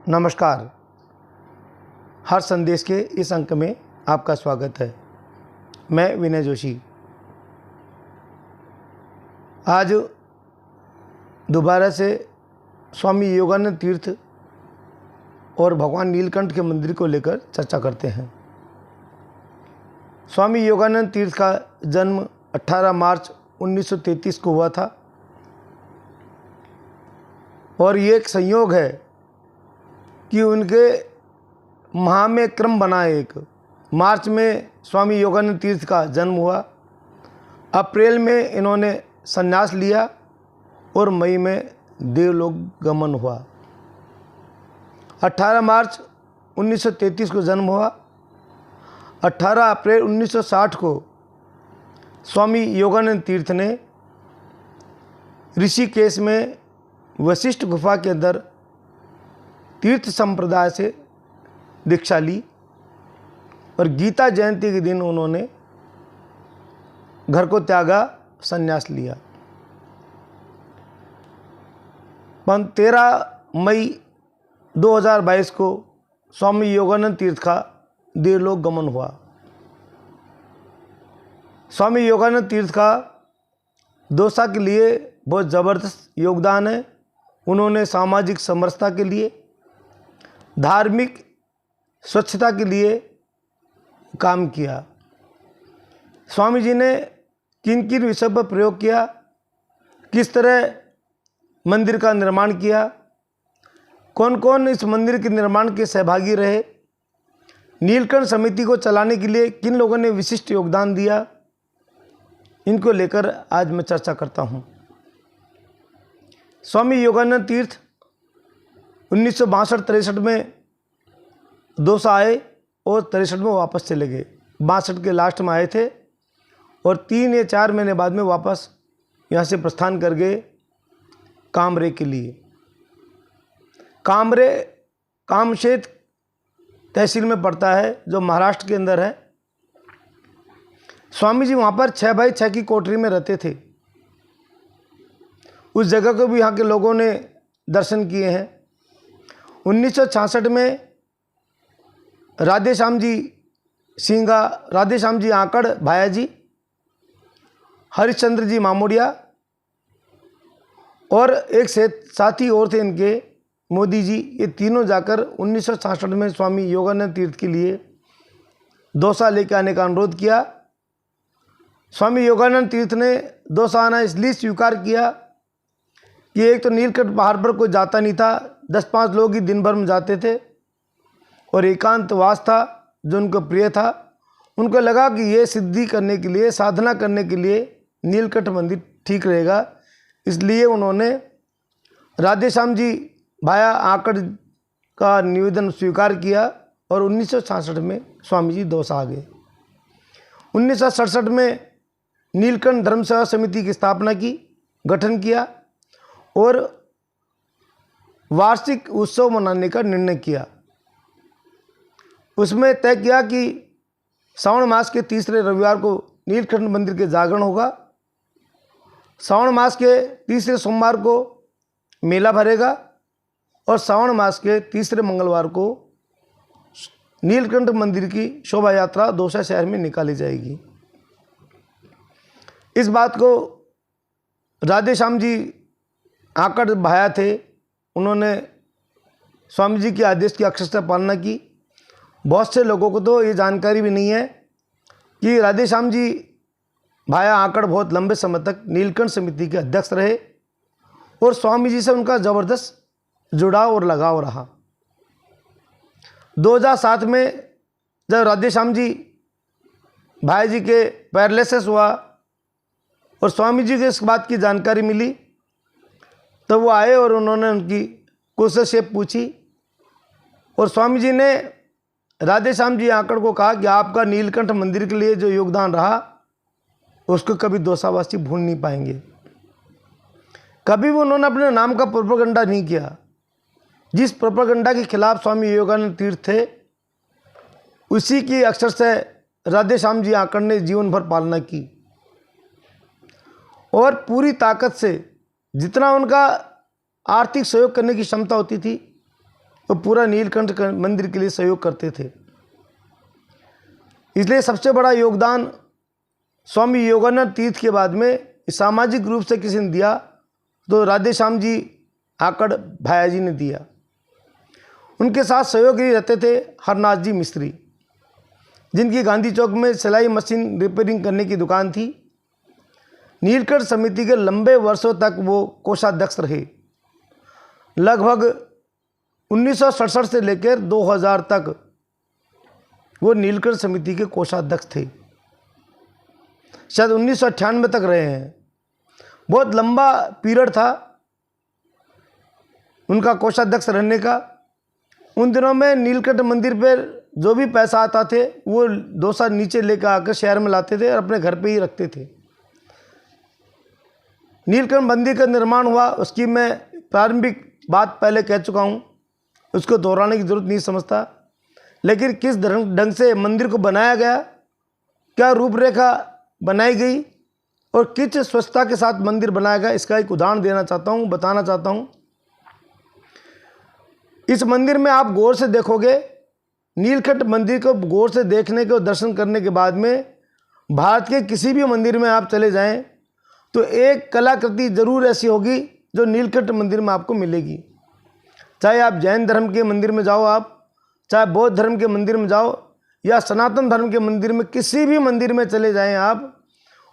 नमस्कार। हर संदेश के इस अंक में आपका स्वागत है। मैं विनय जोशी। आज दोबारा से स्वामी योगानंद तीर्थ और भगवान नीलकंठ के मंदिर को लेकर चर्चा करते हैं। स्वामी योगानंद तीर्थ का जन्म 18 मार्च 1933 को हुआ था और ये एक संयोग है कि उनके माह में क्रम बना। एक मार्च में स्वामी योगानंद तीर्थ का जन्म हुआ, अप्रैल में इन्होंने संन्यास लिया और मई में देवलोक गमन हुआ। 18 मार्च 1933 को जन्म हुआ। 18 अप्रैल 1960 को स्वामी योगानंद तीर्थ ने ऋषिकेश में वशिष्ठ गुफा के अंदर तीर्थ संप्रदाय से दीक्षा ली और गीता जयंती के दिन उन्होंने घर को त्यागा, संन्यास लिया। 13 मई 2022 को स्वामी योगानंद तीर्थ का देवलोक गमन हुआ। स्वामी योगानंद तीर्थ का दौसा के लिए बहुत ज़बरदस्त योगदान है। उन्होंने सामाजिक समरसता के लिए, धार्मिक स्वच्छता के लिए काम किया। स्वामी जी ने किन किन विषयों पर प्रयोग किया, किस तरह मंदिर का निर्माण किया, कौन कौन इस मंदिर के निर्माण के सहभागी रहे, नीलकंठ समिति को चलाने के लिए किन लोगों ने विशिष्ट योगदान दिया, इनको लेकर आज मैं चर्चा करता हूँ। स्वामी योगानंद तीर्थ 1962-63 में दौसा आए और 63 में वापस चले गए। 62 के लास्ट में आए थे और 3 या 4 महीने बाद में वापस यहाँ से प्रस्थान कर गए कामरे के लिए। कामरे कामशेत तहसील में पड़ता है, जो महाराष्ट्र के अंदर है। स्वामी जी वहाँ पर 6x6 की कोठरी में रहते थे। उस जगह को भी यहाँ के लोगों ने दर्शन किए हैं। 1966 में राधेश्याम जी सिंगा, राधेश्याम जी आंकड़ भाया जी, हरिश्चंद्र जी मामोडिया और एक साथी और थे इनके, मोदी जी, ये तीनों जाकर 1966 में स्वामी योगानंद तीर्थ के लिए दौसा लेकर आने का अनुरोध किया। स्वामी योगानंद तीर्थ ने दौसा आना इसलिए स्वीकार किया कि एक तो नीलकंठ पहाड़ पर कोई जाता नहीं था, 10-5 लोग ही दिन भर में जाते थे और एकांतवास था जो उनको प्रिय था। उनको लगा कि ये सिद्धि करने के लिए, साधना करने के लिए नीलकंठ मंदिर ठीक रहेगा। इसलिए उन्होंने राधेश्याम जी भाया आंकड़ का निवेदन स्वीकार किया और 1966 में स्वामी जी दौसा आ गए। 1967 में नीलकंठ धर्म सेवा समिति की स्थापना की, गठन किया और वार्षिक उत्सव मनाने का निर्णय किया। उसमें तय किया कि श्रावण मास के तीसरे रविवार को नीलकंठ मंदिर के जागरण होगा, श्रावण मास के तीसरे सोमवार को मेला भरेगा और श्रावण मास के तीसरे मंगलवार को नीलकंठ मंदिर की शोभा यात्रा दौसा शहर में निकाली जाएगी। इस बात को राधेश्याम जी आंकड़ भाया थे, उन्होंने स्वामी जी के आदेश की अक्षरशः पालना की। बहुत से लोगों को तो ये जानकारी भी नहीं है कि राधेश्याम जी भाया आंकड़ बहुत लंबे समय तक नीलकंठ समिति के अध्यक्ष रहे और स्वामी जी से उनका ज़बरदस्त जुड़ाव और लगाव रहा। 2007 में जब राधेश्याम जी भाई जी के पैरालिसिस हुआ और स्वामी जी को इस बात की जानकारी मिली, तो वो आए और उन्होंने उनकी कुशलक्षेम पूछी और स्वामी जी ने राधेश्याम जी आंकड़ को कहा कि आपका नीलकंठ मंदिर के लिए जो योगदान रहा उसको कभी दौसावासी भूल नहीं पाएंगे। कभी भी उन्होंने अपने नाम का प्रोपेगेंडा नहीं किया। जिस प्रोपेगेंडा के खिलाफ स्वामी योगानंद तीर्थ थे, उसी की अक्षरशः राधेश्याम जी आंकड़ ने जीवन भर पालना की और पूरी ताकत से जितना उनका आर्थिक सहयोग करने की क्षमता होती थी वो पूरा नीलकंठ मंदिर के लिए सहयोग करते थे। इसलिए सबसे बड़ा योगदान स्वामी योगानंद तीर्थ के बाद में सामाजिक रूप से किसी ने दिया तो राधे श्याम जी आकड़ भाया जी ने दिया। उनके साथ सहयोगी रहते थे हरनाथ जी मिस्त्री, जिनकी गांधी चौक में सिलाई मशीन रिपेयरिंग करने की दुकान थी। नीलकंठ समिति के लंबे वर्षों तक वो कोषाध्यक्ष रहे। लगभग 1967 से लेकर 2000 तक वो नीलकंठ समिति के कोषाध्यक्ष थे। शायद 1998 तक रहे हैं। बहुत लंबा पीरियड था उनका कोषाध्यक्ष रहने का। उन दिनों में नीलकंठ मंदिर पर जो भी पैसा आता थे वो डोसा नीचे लेकर आकर शहर में लाते थे और अपने घर पे ही रखते थे। नीलकंठ मंदिर का निर्माण हुआ, उसकी मैं प्रारंभिक बात पहले कह चुका हूँ, उसको दोहराने की जरूरत नहीं समझता। लेकिन किस ढंग से मंदिर को बनाया गया, क्या रूपरेखा बनाई गई और किस स्वच्छता के साथ मंदिर बनाया गया, इसका एक उदाहरण देना चाहता हूँ, बताना चाहता हूँ। इस मंदिर में आप गौर से देखोगे, नीलकंठ मंदिर को गौर से देखने के और दर्शन करने के बाद में भारत के किसी भी मंदिर में आप चले जाएं तो एक कलाकृति जरूर ऐसी होगी जो नीलकंठ मंदिर में आपको मिलेगी। चाहे आप जैन धर्म के मंदिर में जाओ, आप चाहे बौद्ध धर्म के मंदिर में जाओ या सनातन धर्म के मंदिर में, किसी भी मंदिर में चले जाएं आप,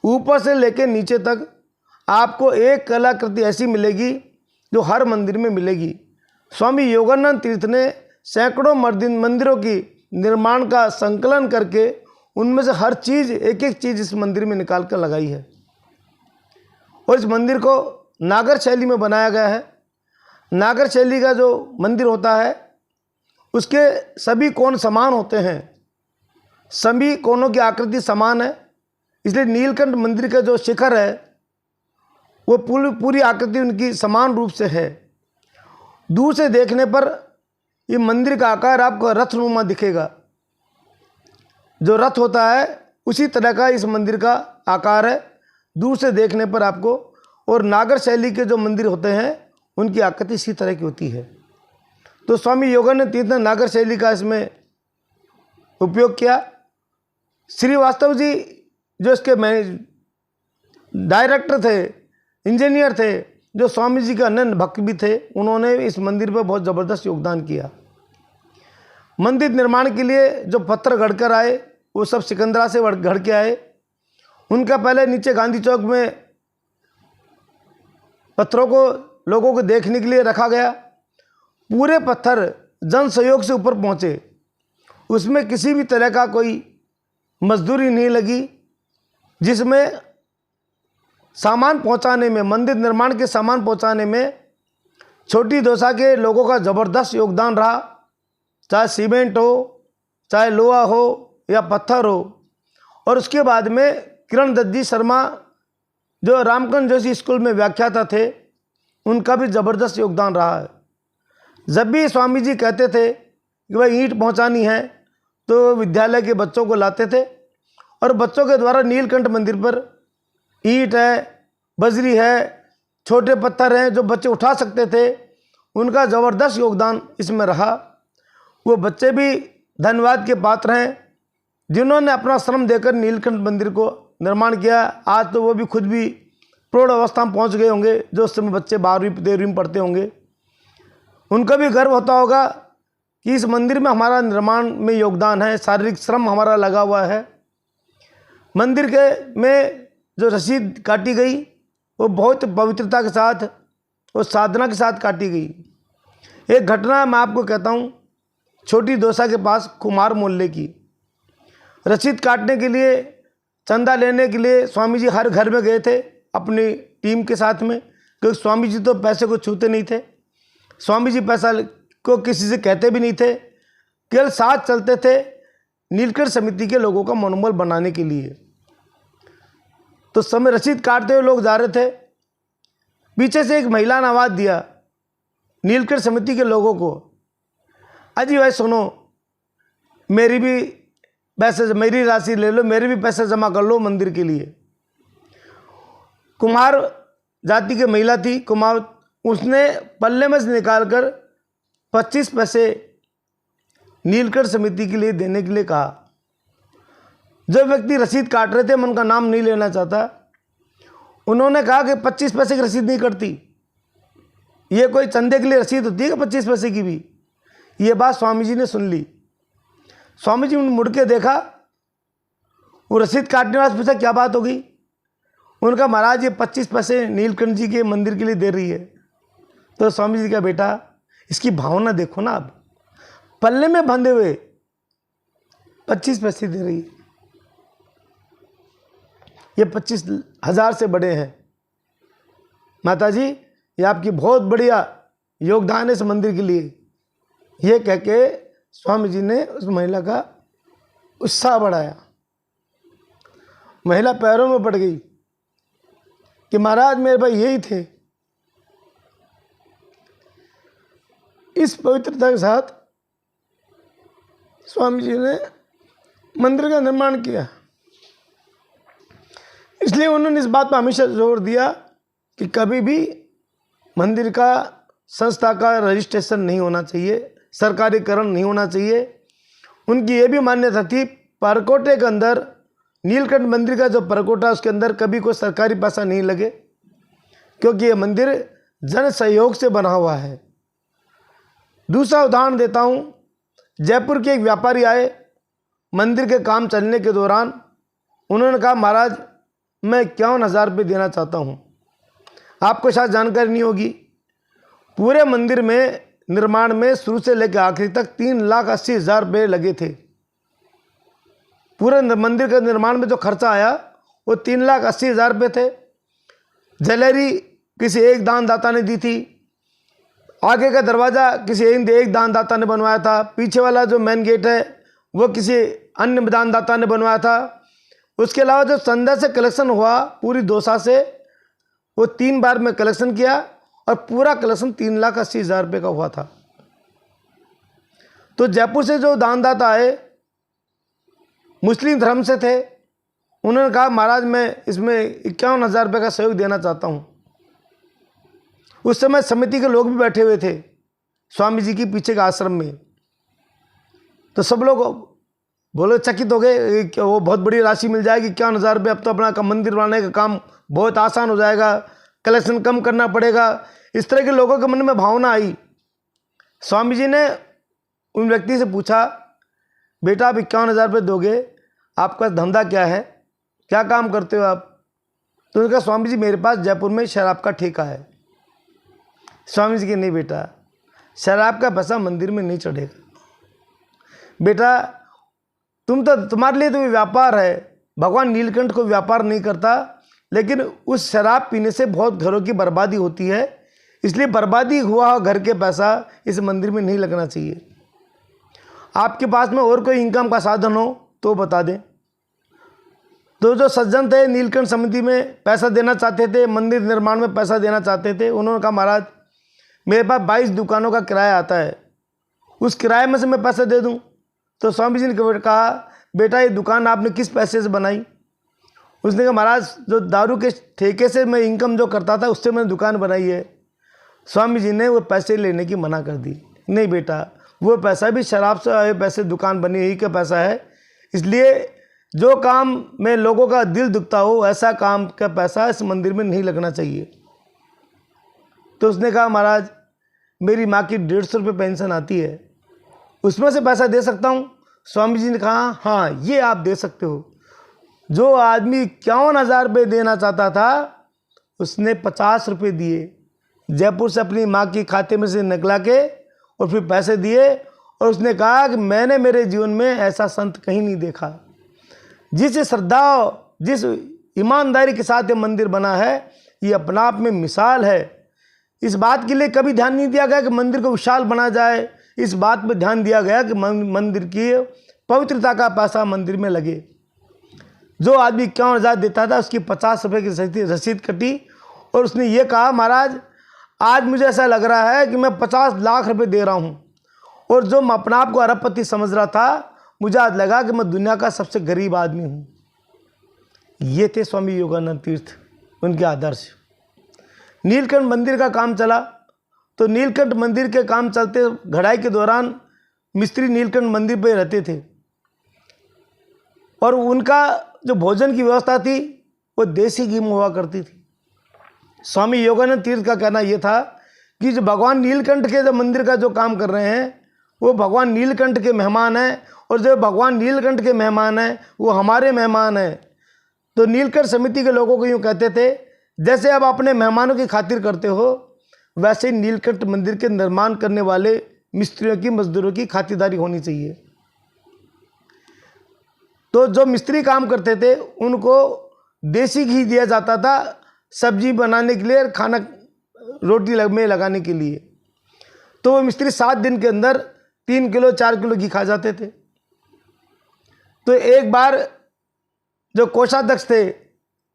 ऊपर से लेकर नीचे तक आपको एक कलाकृति ऐसी मिलेगी जो हर मंदिर में मिलेगी। स्वामी योगानंद तीर्थ ने सैकड़ों मंदिरों की निर्माण का संकलन करके उनमें से हर चीज़, एक एक चीज़ इस मंदिर में निकाल कर लगाई है। और इस मंदिर को नागर शैली में बनाया गया है। नागर शैली का जो मंदिर होता है उसके सभी कोण समान होते हैं, सभी कोणों की आकृति समान है। इसलिए नीलकंठ मंदिर का जो शिखर है वो पूरी आकृति उनकी समान रूप से है। दूर से देखने पर ये मंदिर का आकार आपको रथनुमा दिखेगा। जो रथ होता है उसी तरह का इस मंदिर का आकार है दूर से देखने पर आपको। और नागर शैली के जो मंदिर होते हैं उनकी आकृति इसी तरह की होती है। तो स्वामी योगानंद तीर्थ ने नागर शैली का इसमें उपयोग किया। श्रीवास्तव जी जो इसके डायरेक्टर थे, इंजीनियर थे, जो स्वामी जी के अनन्य भक्त भी थे, उन्होंने इस मंदिर पर बहुत ज़बरदस्त योगदान किया। मंदिर निर्माण के लिए जो पत्थर गढ़कर आए वो सब सिकंदरा से गढ़ के आए। उनका पहले नीचे गांधी चौक में पत्थरों को लोगों को देखने के लिए रखा गया। पूरे पत्थर जन सहयोग से ऊपर पहुँचे, उसमें किसी भी तरह का कोई मजदूरी नहीं लगी, जिसमें सामान पहुंचाने में, मंदिर निर्माण के सामान पहुंचाने में छोटी दौसा के लोगों का ज़बरदस्त योगदान रहा। चाहे सीमेंट हो, चाहे लोहा हो या पत्थर हो। और उसके बाद में किरण दत्त शर्मा जो रामकृष्ण जोशी स्कूल में व्याख्याता थे, उनका भी ज़बरदस्त योगदान रहा है। जब भी स्वामी जी कहते थे कि भाई ईंट पहुंचानी है तो विद्यालय के बच्चों को लाते थे और बच्चों के द्वारा नीलकंठ मंदिर पर ईंट है, बजरी है, छोटे पत्थर हैं जो बच्चे उठा सकते थे, उनका ज़बरदस्त योगदान इसमें रहा। वो बच्चे भी धन्यवाद के पात्र हैं जिन्होंने अपना श्रम देकर नीलकंठ मंदिर को निर्माण किया। आज तो वो भी खुद भी प्रौढ़ अवस्था में पहुंच गए होंगे, जो उस समय बच्चे 12वीं 13वीं में पढ़ते होंगे। उनका भी गर्व होता होगा कि इस मंदिर में हमारा निर्माण में योगदान है, शारीरिक श्रम हमारा लगा हुआ है। मंदिर के में जो रसीद काटी गई वो बहुत पवित्रता के साथ और साधना के साथ काटी गई। एक घटना मैं आपको कहता हूँ, छोटी दौसा के पास कुमार मोहल्ले की। रसीद काटने के लिए, चंदा लेने के लिए स्वामी जी हर घर में गए थे अपनी टीम के साथ में, क्योंकि स्वामी जी तो पैसे को छूते नहीं थे। स्वामी जी पैसा को किसी से कहते भी नहीं थे, केवल साथ चलते थे नीलकंठ समिति के लोगों का मनोबल बनाने के लिए। तो समय रसीद काटते हुए लोग जा रहे थे, पीछे से एक महिला ने आवाज़ दिया नीलकंठ समिति के लोगों को, अजी भाई सुनो, मेरी भी पैसे, मेरी राशि ले लो, मेरे भी पैसे जमा कर लो मंदिर के लिए। कुमार जाति की महिला थी, कुमार, उसने पल्ले में से निकाल कर 25 पैसे नीलकंठ समिति के लिए देने के लिए कहा। जो व्यक्ति रसीद काट रहे थे, मैं उनका नाम नहीं लेना चाहता, उन्होंने कहा कि 25 पैसे की रसीद नहीं कटती, ये कोई चंदे के लिए रसीद होती है कि 25 पैसे की भी। ये बात स्वामी जी ने सुन ली। स्वामी जी ने मुड़ के देखा, वो रसीद काटने वाले पूछा क्या बात हो गई। उनका महाराज ये 25 पैसे नीलकंठ जी के मंदिर के लिए दे रही है। तो स्वामी जी का बेटा इसकी भावना देखो ना, आप पल्ले में बंधे हुए 25 पैसे दे रही है। ये 25,000 से बड़े हैं। माता जी ये आपकी बहुत बढ़िया योगदान है इस मंदिर के लिए। ये कह के स्वामी जी ने उस महिला का उत्साह बढ़ाया। महिला पैरों में पड़ गई कि महाराज मेरे भाई यही थे। इस पवित्रता के साथ स्वामी जी ने मंदिर का निर्माण किया। इसलिए उन्होंने इस बात पर हमेशा जोर दिया कि कभी भी मंदिर का संस्था का रजिस्ट्रेशन नहीं होना चाहिए, सरकारीकरण नहीं होना चाहिए। उनकी ये भी मान्यता थी परकोटे के अंदर, नीलकंठ मंदिर का जो परकोटा उसके अंदर कभी कोई सरकारी पैसा नहीं लगे, क्योंकि ये मंदिर जन सहयोग से बना हुआ है। दूसरा उदाहरण देता हूँ, जयपुर के एक व्यापारी आए। मंदिर के काम चलने के दौरान उन्होंने कहा महाराज मैं 51,000 रुपये देना चाहता हूँ। आपको शायद जानकारी नहीं होगी, पूरे मंदिर में निर्माण में शुरू से लेकर आखिरी तक 3,80,000 रुपये लगे थे। पूरे मंदिर के निर्माण में जो खर्चा आया वो 3,80,000 रुपये थे। ज्वेलरी किसी एक दानदाता ने दी थी, आगे का दरवाज़ा किसी एक दानदाता ने बनवाया था, पीछे वाला जो मेन गेट है वो किसी अन्य दानदाता ने बनवाया था। उसके अलावा जो चंदा से कलेक्शन हुआ पूरी दौसा से, वो 3 बार में कलेक्शन किया और पूरा कलेक्शन 3,80,000 रुपये का हुआ था। तो जयपुर से जो दानदाता आए मुस्लिम धर्म से थे, उन्होंने कहा महाराज मैं इसमें 51,000 रुपये का सहयोग देना चाहता हूँ। उस समय समिति के लोग भी बैठे हुए थे स्वामी जी के पीछे के आश्रम में। तो सब लोग बोले चकित हो गए कि वो बहुत बड़ी राशि मिल जाएगी 51,000 रुपये, अब तो अपना मंदिर बनाने का काम बहुत आसान हो जाएगा, कलेक्शन कम करना पड़ेगा। इस तरह के लोगों के मन में भावना आई। स्वामी जी ने उन व्यक्ति से पूछा बेटा आप 51,000 रुपये दोगे, आपका धंधा क्या है, क्या काम करते हो आप? तो उन्होंने कहा स्वामी जी मेरे पास जयपुर में शराब का ठेका है। स्वामी जी के नहीं बेटा, शराब का पैसा मंदिर में नहीं चढ़ेगा। बेटा तुम्हारे लिए तो व्यापार है, भगवान नीलकंठ को व्यापार नहीं करता, लेकिन उस शराब पीने से बहुत घरों की बर्बादी होती है, इसलिए बर्बादी हुआ घर के पैसा इस मंदिर में नहीं लगना चाहिए। आपके पास में और कोई इनकम का साधन हो तो बता दें। तो जो सज्जन थे नीलकंठ समिति में पैसा देना चाहते थे, मंदिर निर्माण में पैसा देना चाहते थे, उन्होंने कहा महाराज मेरे पास 22 दुकानों का किराया आता है, उस किराए में से मैं पैसा दे दूं। तो स्वामी जी ने कहा बेटा ये दुकान आपने किस पैसे से बनाई? उसने कहा महाराज जो दारू के ठेके से मैं इनकम जो करता था उससे मैंने दुकान बनाई है। स्वामी जी ने वो पैसे लेने की मना कर दी। नहीं बेटा वो पैसा भी शराब से आए पैसे, दुकान बनी यही का पैसा है, इसलिए जो काम में लोगों का दिल दुखता हो ऐसा काम का पैसा इस मंदिर में नहीं लगना चाहिए। तो उसने कहा महाराज मेरी माँ की 150 रुपये पेंशन आती है, उसमें से पैसा दे सकता हूँ? स्वामी जी ने कहा हाँ ये आप दे सकते हो। जो आदमी 51,000 रुपये देना चाहता था उसने 50 रुपये दिए, जयपुर से अपनी माँ की खाते में से निकला के और फिर पैसे दिए, और उसने कहा कि मैंने मेरे जीवन में ऐसा संत कहीं नहीं देखा। जिस श्रद्धा जिस ईमानदारी के साथ ये मंदिर बना है ये अपना आप में मिसाल है। इस बात के लिए कभी ध्यान नहीं दिया गया कि मंदिर को विशाल बना जाए, इस बात पर ध्यान दिया गया कि मंदिर की पवित्रता का पैसा मंदिर में लगे। जो आदमी 51,000 देता था उसकी 50 रुपये की रसीद कटी और उसने ये कहा महाराज आज मुझे ऐसा लग रहा है कि मैं 50 लाख रुपए दे रहा हूँ, और जो मैं अपना आप को अरबपति समझ रहा था मुझे आज लगा कि मैं दुनिया का सबसे गरीब आदमी हूँ। ये थे स्वामी योगानंद तीर्थ, उनके आदर्श। नीलकंठ मंदिर का काम चला तो नीलकंठ मंदिर के काम चलते घड़ाई के दौरान मिस्त्री नीलकंठ मंदिर पर रहते थे और उनका जो भोजन की व्यवस्था थी वो देसी घी में हुआ करती थी। स्वामी योगानंद तीर्थ का कहना यह था कि जो भगवान नीलकंठ के जो मंदिर का जो काम कर रहे हैं वो भगवान नीलकंठ के मेहमान हैं और जो भगवान नीलकंठ के मेहमान हैं वो हमारे मेहमान हैं। तो नीलकंठ समिति के लोगों को यूँ कहते थे, जैसे आप अपने मेहमानों की खातिर करते हो वैसे ही नीलकंठ मंदिर के निर्माण करने वाले मिस्त्रियों की, मजदूरों की खातिरदारी होनी चाहिए। तो जो मिस्त्री काम करते थे उनको देसी घी दिया जाता था सब्जी बनाने के लिए, खाना रोटी में लगाने के लिए। तो वो मिस्त्री 7 दिन के अंदर 3 किलो 4 किलो घी खा जाते थे। तो एक बार जो कोषाध्यक्ष थे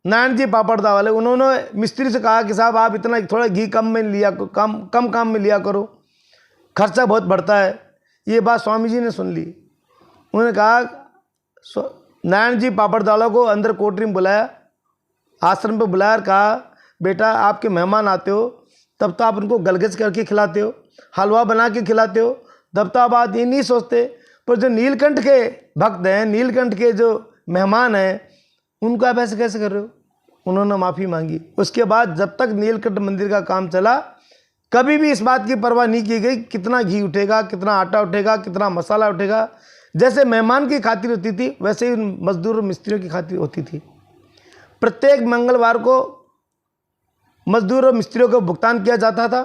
नारायण जी पापड़दा वाले, उन्होंने मिस्त्री से कहा कि साहब आप इतना थोड़ा घी कम काम में लिया करो, खर्चा बहुत बढ़ता है। ये बात स्वामी जी ने सुन ली। उन्होंने कहा, नारायण जी पापड़दाला को अंदर कोठरी में बुलाया, आश्रम पे बुलाया और कहा, बेटा आपके मेहमान आते हो तब तो आप उनको गलगच करके खिलाते हो, हलवा बना के खिलाते हो, तब तो आप ये नहीं सोचते, पर जो नीलकंठ के भक्त हैं, नीलकंठ के जो मेहमान हैं, उनको आप ऐसे कैसे कर रहे हो। उन्होंने माफ़ी मांगी। उसके बाद जब तक नीलकंठ मंदिर का काम चला कभी भी इस बात की परवाह नहीं की गई कितना घी उठेगा, कितना आटा उठेगा, कितना मसाला उठेगा। जैसे मेहमान की खातिर होती थी वैसे ही मजदूर और मिस्त्रियों की खातिर होती थी। प्रत्येक मंगलवार को मजदूर और मिस्त्रियों को भुगतान किया जाता था।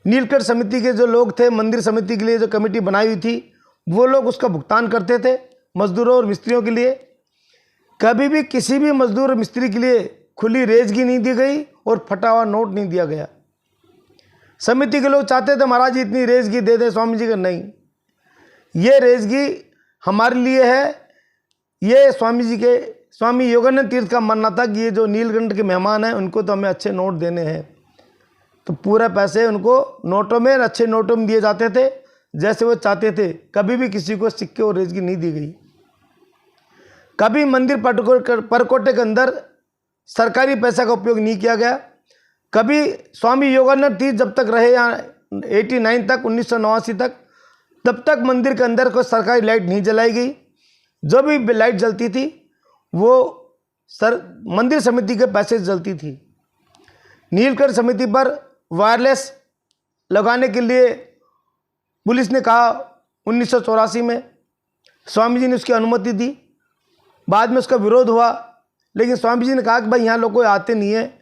नीलकंठ समिति के जो लोग थे, मंदिर समिति के लिए जो कमेटी बनाई हुई थी, वो लोग उसका भुगतान करते थे मजदूरों और मिस्त्रियों के लिए। कभी भी किसी भी मजदूर और मिस्त्री के लिए खुली रेजगी नहीं दी गई और फटा हुआ नोट नहीं दिया गया। समिति के लोग चाहते थे महाराज जी इतनी रेजगी दे दें, स्वामी जी का नहीं, ये रेजगी हमारे लिए है। ये स्वामी योगानंद तीर्थ का मानना था कि ये जो नीलकंठ के मेहमान हैं उनको तो हमें अच्छे नोट देने हैं। तो पूरे पैसे उनको नोटों में, अच्छे नोटों में दिए जाते थे जैसे वो चाहते थे। कभी भी किसी को सिक्के और रेजगी नहीं दी गई। कभी मंदिर परकोटे के अंदर सरकारी पैसा का उपयोग नहीं किया गया। कभी स्वामी योगानंद तीर्थ जब तक रहे यहाँ 89 तक, 1989 तक, तब तक मंदिर के अंदर कोई सरकारी लाइट नहीं जलाई गई। जो भी लाइट जलती थी वो मंदिर समिति के पैसे से जलती थी। नीलकंठ समिति पर वायरलेस लगाने के लिए पुलिस ने कहा 1984 में, स्वामी जी ने उसकी अनुमति दी। बाद में उसका विरोध हुआ, लेकिन स्वामी जी ने कहा कि भाई यहाँ लोग कोई आते नहीं है,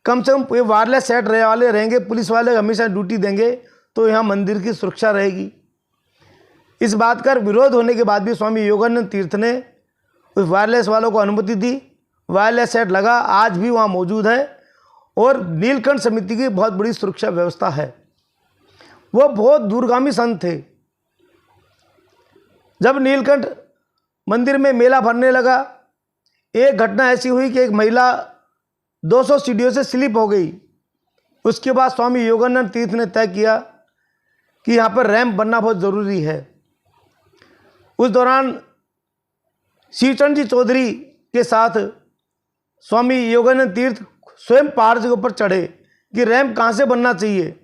कम से कम ये वायरलेस सेट वाले रहेंगे, पुलिस वाले हमेशा ड्यूटी देंगे तो यहाँ मंदिर की सुरक्षा रहेगी। इस बात का विरोध होने के बाद भी स्वामी योगानंद तीर्थ ने उस वायरलेस वालों को अनुमति दी। वायरलेस सेट लगा, आज भी वहाँ मौजूद है और नीलकंठ समिति की बहुत बड़ी सुरक्षा व्यवस्था है। वो बहुत दूरगामी संत थे। जब नीलकंठ मंदिर में मेला भरने लगा, एक घटना ऐसी हुई कि एक महिला 200 सीढ़ियों से स्लिप हो गई। उसके बाद स्वामी योगानंद तीर्थ ने तय किया कि यहाँ पर रैंप बनना बहुत ज़रूरी है। उस दौरान शिवचंद जी चौधरी के साथ स्वामी योगानंद तीर्थ स्वयं पहाड़ के ऊपर चढ़े कि रैंप कहाँ से बनना चाहिए।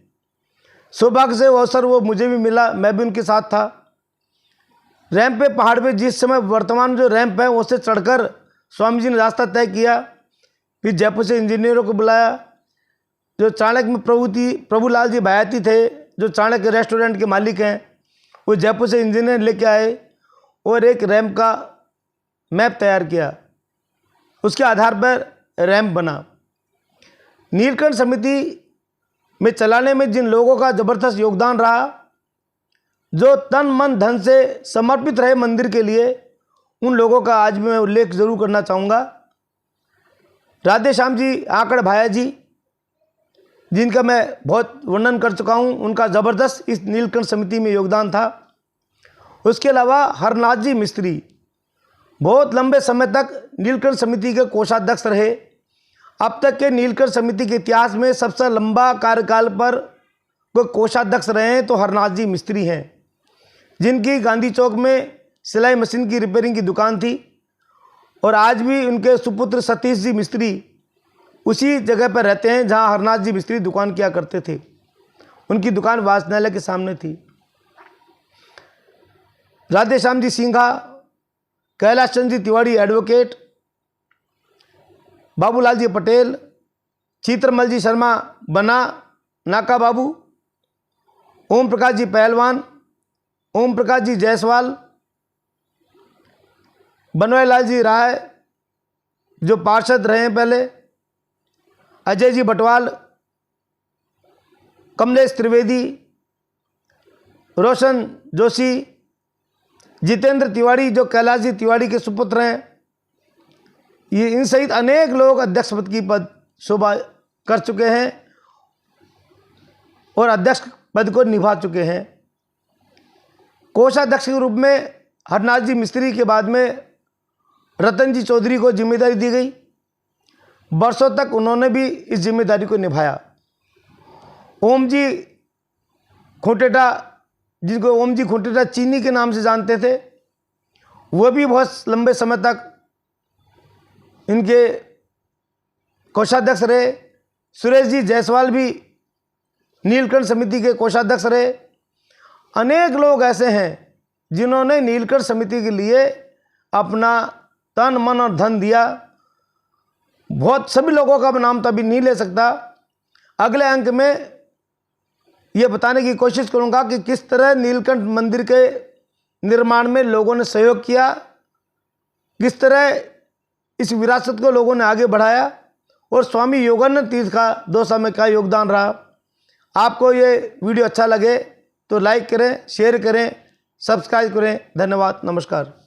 सौभाग्य से वो अवसर वो मुझे भी मिला, मैं भी उनके साथ था। रैंप पे, पहाड़ पे जिस समय वर्तमान जो रैंप है उससे चढ़कर स्वामी जी ने रास्ता तय किया। फिर जयपुर से इंजीनियरों को बुलाया। जो चाणक्य में प्रभुलाल जी भायाती थे, जो चाणक्य रेस्टोरेंट के मालिक हैं, वो जयपुर से इंजीनियर लेके आए और एक रैंप का मैप तैयार किया। उसके आधार पर रैंप बना। नीलकंठ समिति में चलाने में जिन लोगों का ज़बरदस्त योगदान रहा, जो तन मन धन से समर्पित रहे मंदिर के लिए, उन लोगों का आज भी मैं उल्लेख जरूर करना चाहूँगा। राधे श्याम जी आकड़ भाया जी, जिनका मैं बहुत वर्णन कर चुका हूँ, उनका ज़बरदस्त इस नीलकंठ समिति में योगदान था। उसके अलावा हरनाथ जी मिस्त्री बहुत लंबे समय तक नीलकंठ समिति के कोषाध्यक्ष रहे। अब तक के नीलकंठ समिति के इतिहास में सबसे लंबा कार्यकाल पर कोई कोषाध्यक्ष रहे हैं तो हरनाथ जी मिस्त्री हैं, जिनकी गांधी चौक में सिलाई मशीन की रिपेयरिंग की दुकान थी और आज भी उनके सुपुत्र सतीश जी मिस्त्री उसी जगह पर रहते हैं जहां हरनाथ जी मिस्त्री दुकान किया करते थे। उनकी दुकान वाचनालय के सामने थी। राधे श्याम जी सिंघा, कैलाश चंद्र जी तिवारी एडवोकेट, बाबूलाल जी पटेल, चित्रमल जी शर्मा बना नाका बाबू, ओम प्रकाश जी पहलवान, ओम प्रकाश जी जायसवाल, बनवारी लाल जी राय जो पार्षद रहे हैं पहले, अजय जी बटवाल, कमलेश त्रिवेदी, रोशन जोशी, जितेंद्र तिवारी जो कैलाश जी तिवारी के सुपुत्र हैं, ये इन सहित अनेक लोग अध्यक्ष पद की शोभा कर चुके हैं और अध्यक्ष पद को निभा चुके हैं। कोषाध्यक्ष के रूप में हरनाथ जी मिस्त्री के बाद में रतन जी चौधरी को जिम्मेदारी दी गई। वर्षों तक उन्होंने भी इस जिम्मेदारी को निभाया। ओम जी खोटेटा, जिनको ओम जी खोटेटा चीनी के नाम से जानते थे, वो भी बहुत लंबे समय तक इनके कोषाध्यक्ष रहे। सुरेश जी जायसवाल भी नीलकंठ समिति के कोषाध्यक्ष रहे। अनेक लोग ऐसे हैं जिन्होंने नीलकंठ समिति के लिए अपना तन मन और धन दिया। बहुत सभी लोगों का नाम तो अभी नहीं ले सकता। अगले अंक में ये बताने की कोशिश करूंगा कि किस तरह नीलकंठ मंदिर के निर्माण में लोगों ने सहयोग किया, किस तरह इस विरासत को लोगों ने आगे बढ़ाया और स्वामी योगानंद तीर्थ का दौसा में क्या योगदान रहा। आपको ये वीडियो अच्छा लगे तो लाइक करें, शेयर करें, सब्सक्राइब करें। धन्यवाद, नमस्कार।